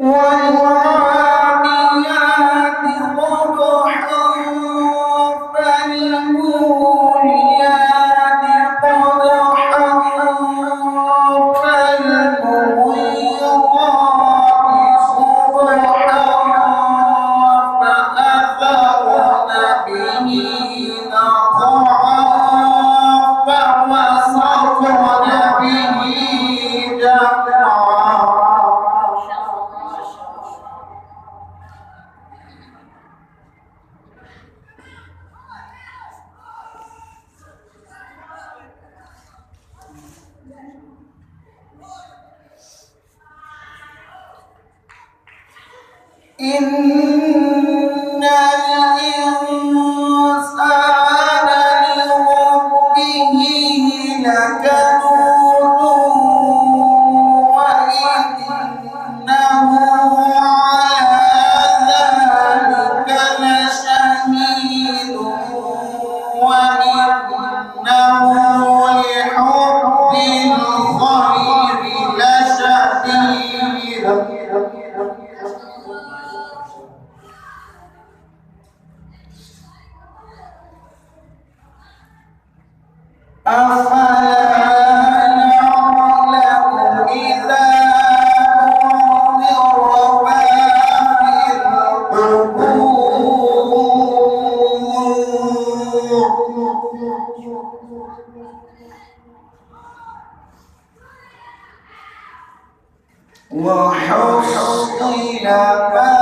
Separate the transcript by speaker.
Speaker 1: والعاديات ضبحا فالموريات قدحا فالمغيرات صبحا فأثرن به نقعا فوسطن به جمعا إن الإنسان لربه لكنود وإنه على ذلك لشهيد وإنه لحب الخير لشديد أفلا يعلم إذا بعثر ما في القبور وحصل ما